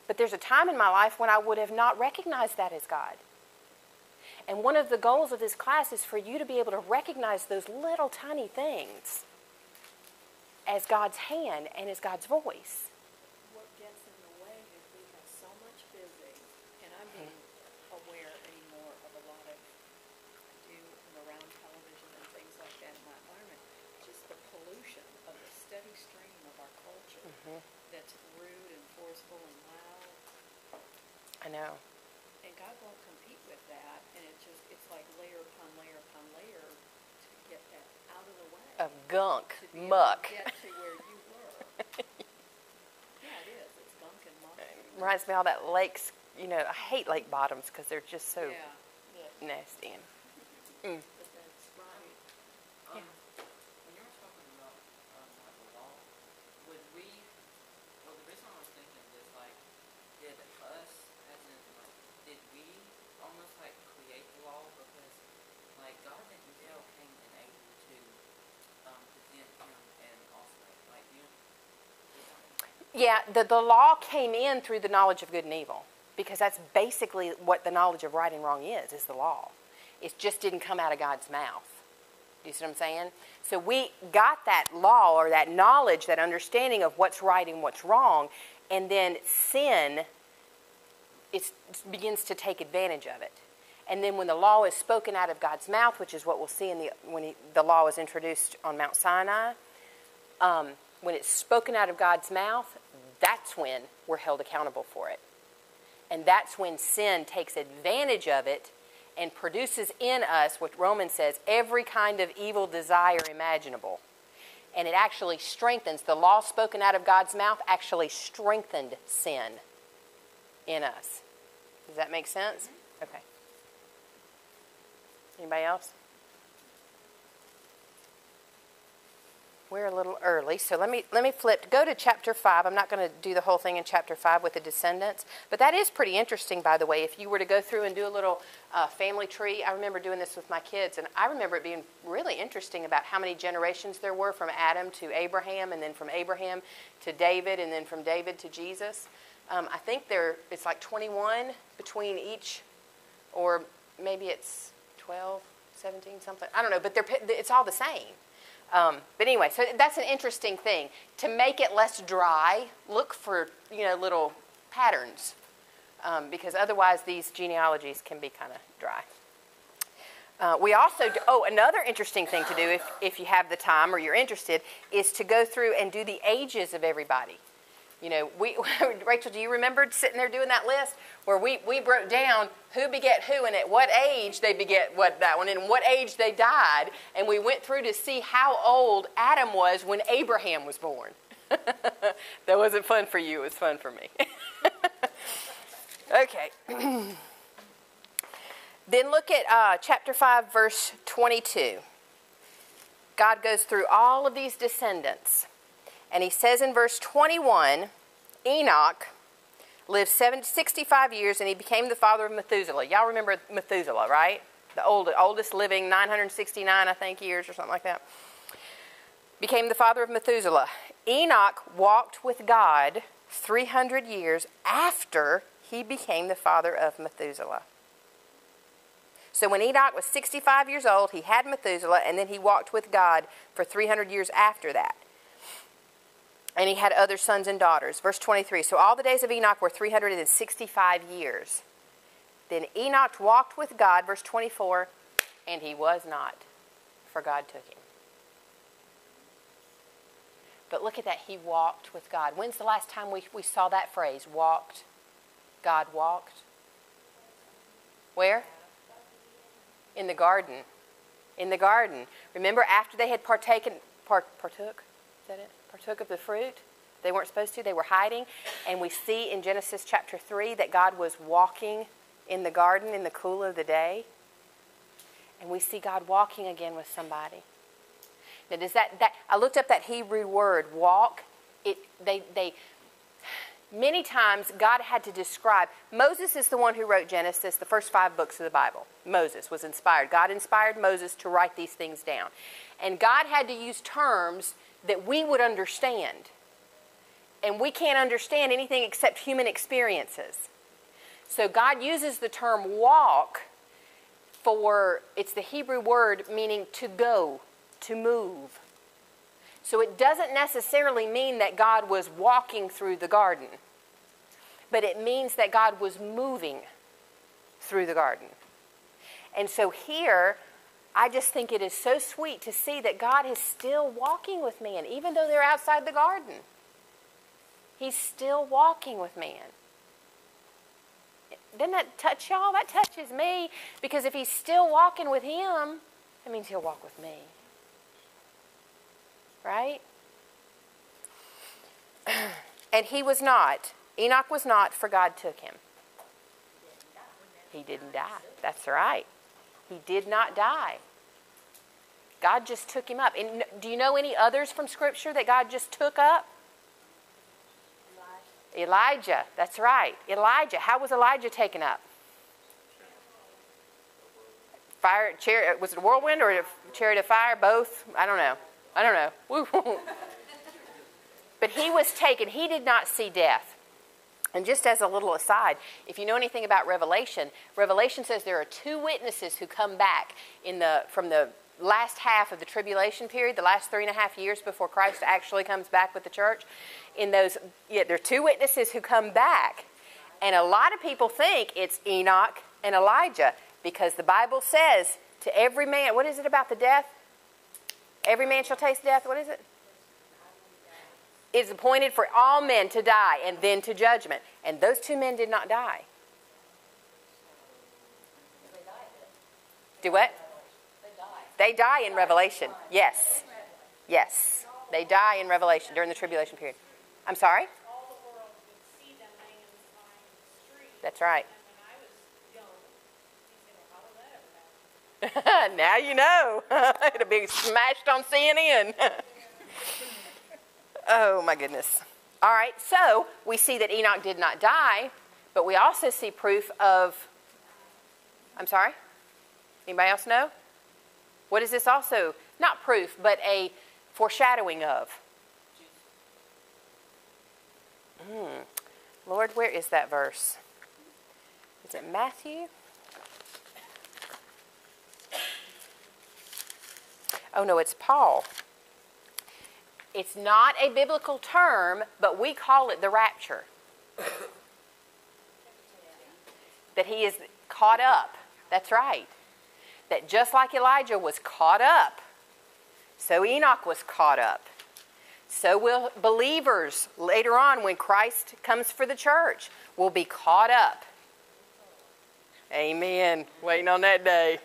But there's a time in my life when I would have not recognized that as God. And one of the goals of this class is for you to be able to recognize those little tiny things as God's hand and as God's voice. What gets in the way is we have so much busy, and I'm being aware anymore of a lot of, I do, I'm around television and things like that in my environment, just the pollution of the steady stream of our culture that's rude and forceful and loud. I know. And God won't compete with that, and it's like layer upon layer upon layer to get that out of the way. Of gunk, To be able muck. to get to where you were. Yeah, it is. It's gunk and muck. Reminds me of all that lakes, I hate lake bottoms because they're just so Yeah. nasty. But that's right. When you were talking about like the law, would we? Well, the reason I was thinking of this, like, did us, as in, like, did we almost like create the law? Because like God didn't tell Cain and Abel to present him and offspring. Like you. Yeah, the law came in through the knowledge of good and evil, because that's basically what the knowledge of right and wrong is the law. It just didn't come out of God's mouth. Do you see what I'm saying? So we got that law, or that knowledge, that understanding of what's right and what's wrong, and then sin it begins to take advantage of it. And then when the law is spoken out of God's mouth, which is what we'll see when the law was introduced on Mount Sinai, when it's spoken out of God's mouth, that's when we're held accountable for it. And that's when sin takes advantage of it and produces in us what Romans says, every kind of evil desire imaginable. And it actually strengthens. The law spoken out of God's mouth actually strengthened sin in us. Does that make sense? Okay. Anybody else? We're a little early, so let me flip. Go to chapter 5. I'm not going to do the whole thing in chapter 5 with the descendants, but that is pretty interesting, by the way. If you were to go through and do a little family tree, I remember doing this with my kids, and I remember it being really interesting about how many generations there were from Adam to Abraham, and then from Abraham to David, and then from David to Jesus. I think it's like 21 between each, or maybe it's 12, 17, something. I don't know, but it's all the same. But anyway, so that's an interesting thing. To make it less dry, look for, little patterns, because otherwise these genealogies can be kind of dry. We also, another interesting thing to do if you have the time or you're interested is to go through and do the ages of everybody. Rachel, do you remember sitting there doing that list where we broke down who beget who and at what age they beget that one and what age they died, and we went through to see how old Adam was when Abraham was born. That wasn't fun for you, it was fun for me. Okay. Then look at chapter 5, verse 22. God goes through all of these descendants. And he says in verse 21, Enoch lived 65 years, and he became the father of Methuselah. Y'all remember Methuselah, right? The oldest living, 969, I think, years or something like that. Became the father of Methuselah. Enoch walked with God 300 years after he became the father of Methuselah. So when Enoch was 65 years old, he had Methuselah, and then he walked with God for 300 years after that. And he had other sons and daughters. Verse 23, so all the days of Enoch were 365 years. Then Enoch walked with God, verse 24, and he was not, for God took him. But look at that, he walked with God. When's the last time we saw that phrase, walked? God walked? Where? In the garden. In the garden. Remember after they had partook? Is that it? Partook of the fruit. They weren't supposed to. They were hiding. And we see in Genesis chapter 3 that God was walking in the garden in the cool of the day. And we see God walking again with somebody. Now, does that I looked up that Hebrew word, walk. Many times God had to describe. Moses is the one who wrote Genesis, the first 5 books of the Bible. Moses was inspired. God inspired Moses to write these things down. And God had to use terms that we would understand. And we can't understand anything except human experiences. So God uses the term walk it's the Hebrew word meaning to go, to move. So it doesn't necessarily mean that God was walking through the garden, but it means that God was moving through the garden. And so here, I just think it is so sweet to see that God is still walking with man, even though they're outside the garden. He's still walking with man. Doesn't that touch y'all? That touches me, because if he's still walking with him, that means he'll walk with me. Right? And Enoch was not, for God took him. He didn't die. That's right. He did not die. God just took him up. And do you know any others from Scripture that God just took up? Elijah. That's right. Elijah. How was Elijah taken up? Fire, chariot. Was it a whirlwind or a chariot of fire? Both? I don't know. Woo. But he was taken. He did not see death. And just as a little aside, if you know anything about Revelation, Revelation says there are 2 witnesses who come back from the last half of the tribulation period, the last 3.5 years before Christ actually comes back with the church. There are 2 witnesses who come back. And a lot of people think it's Enoch and Elijah, because the Bible says to every man, what is it about the death? Every man shall taste death. What is it? It is appointed for all men to die and then to judgment. And those 2 men did not die. Do what? They die in Revelation. Yes. Yes. They die in Revelation during the tribulation period. I'm sorry? All the world would see them laying on the street. That's right. And when I Now you know. It'll be smashed on CNN. Oh, my goodness. All right, so we see that Enoch did not die, but we also see proof of, I'm sorry? Anybody else know? What is this also? Not proof, but a foreshadowing of. Lord, where is that verse? Is it Matthew? Oh, no, it's Paul. It's not a biblical term, but we call it the rapture. That he is caught up. That's right. That just like Elijah was caught up, so Enoch was caught up. So will believers later on when Christ comes for the church will be caught up. Amen. Waiting on that day.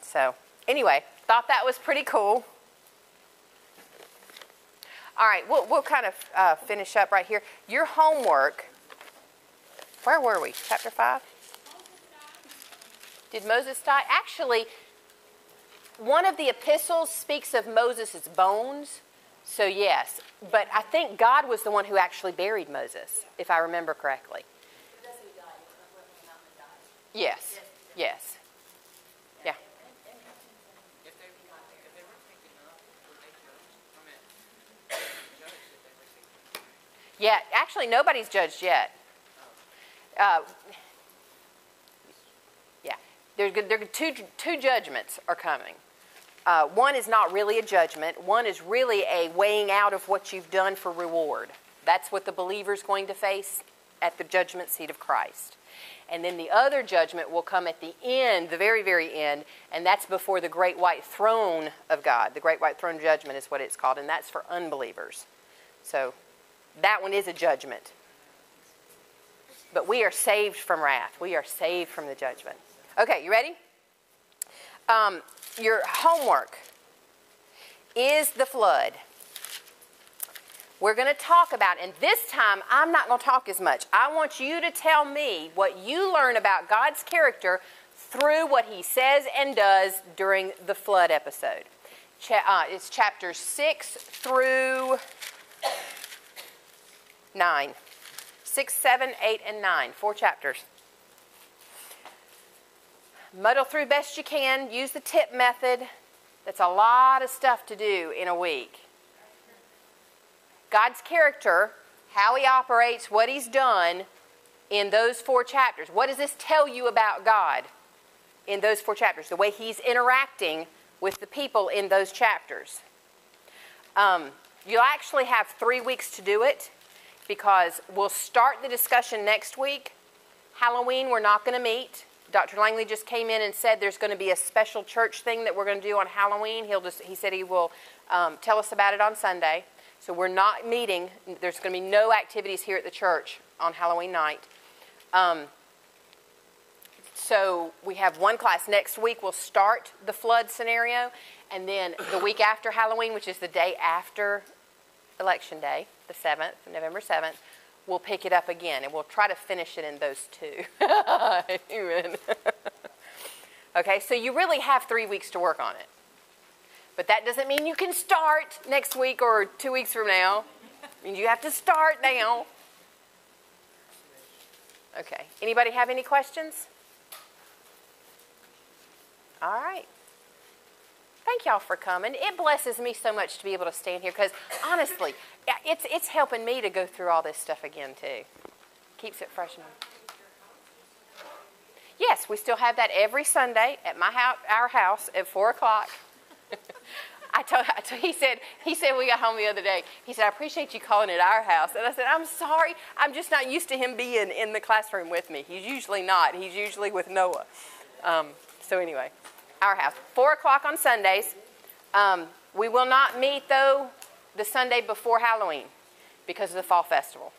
So, anyway, thought that was pretty cool. All right, we'll kind of finish up right here. Your homework, where were we? Chapter 5? Did Moses die? Actually, one of the epistles speaks of Moses' bones, so yes. But I think God was the one who actually buried Moses, if I remember correctly. That's who died. When he went out and died. Yes, yes. Yeah. If they were thinking enough, would they judge? I mean, judge if they were thinking. Yeah, actually nobody's judged yet. Yeah, there are two judgments are coming. One is not really a judgment. One is really a weighing out of what you've done for reward. That's what the believer's going to face at the judgment seat of Christ. And then the other judgment will come at the end, the very, very end, and that's before the great white throne of God. The great white throne judgment is what it's called, and that's for unbelievers. So that one is a judgment. But we are saved from wrath. We are saved from the judgment. Okay, you ready? Your homework is the flood. We're going to talk about, and this time I'm not going to talk as much. I want you to tell me what you learn about God's character through what he says and does during the flood episode. It's chapters 6 through 9. 6, 7, 8, and 9. 4 chapters. Muddle through best you can. Use the tip method. That's a lot of stuff to do in a week. God's character, how he operates, what he's done in those 4 chapters. What does this tell you about God in those 4 chapters? The way he's interacting with the people in those chapters. You'll actually have 3 weeks to do it because we'll start the discussion next week. Halloween, we're not going to meet. Dr. Langley just came in and said there's going to be a special church thing that we're going to do on Halloween. He said he will tell us about it on Sunday. So we're not meeting. There's going to be no activities here at the church on Halloween night. So we have 1 class. Next week we'll start the flood scenario. And then the week after Halloween, which is the day after Election Day, the 7th, November 7th, we'll pick it up again. And we'll try to finish it in those 2. Amen. Okay, so you really have 3 weeks to work on it. But that doesn't mean you can start next week or 2 weeks from now. I mean, you have to start now. Okay. Anybody have any questions? All right. Thank y'all for coming. It blesses me so much to be able to stand here because, honestly, it's helping me to go through all this stuff again, too. Keeps it fresh. Yes, we still have that every Sunday at our house at 4 o'clock. He said we got home the other day. He said, I appreciate you calling it our house. And I said, I'm sorry. I'm just not used to him being in the classroom with me. He's usually not. He's usually with Noah. So anyway, our house. 4 o'clock on Sundays. We will not meet, though, the Sunday before Halloween because of the Fall Festival.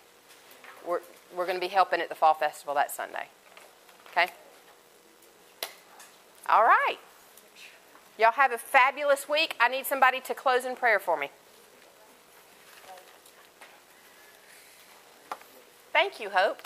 We're going to be helping at the Fall Festival that Sunday. Okay? All right. Y'all have a fabulous week. I need somebody to close in prayer for me. Thank you, Hope.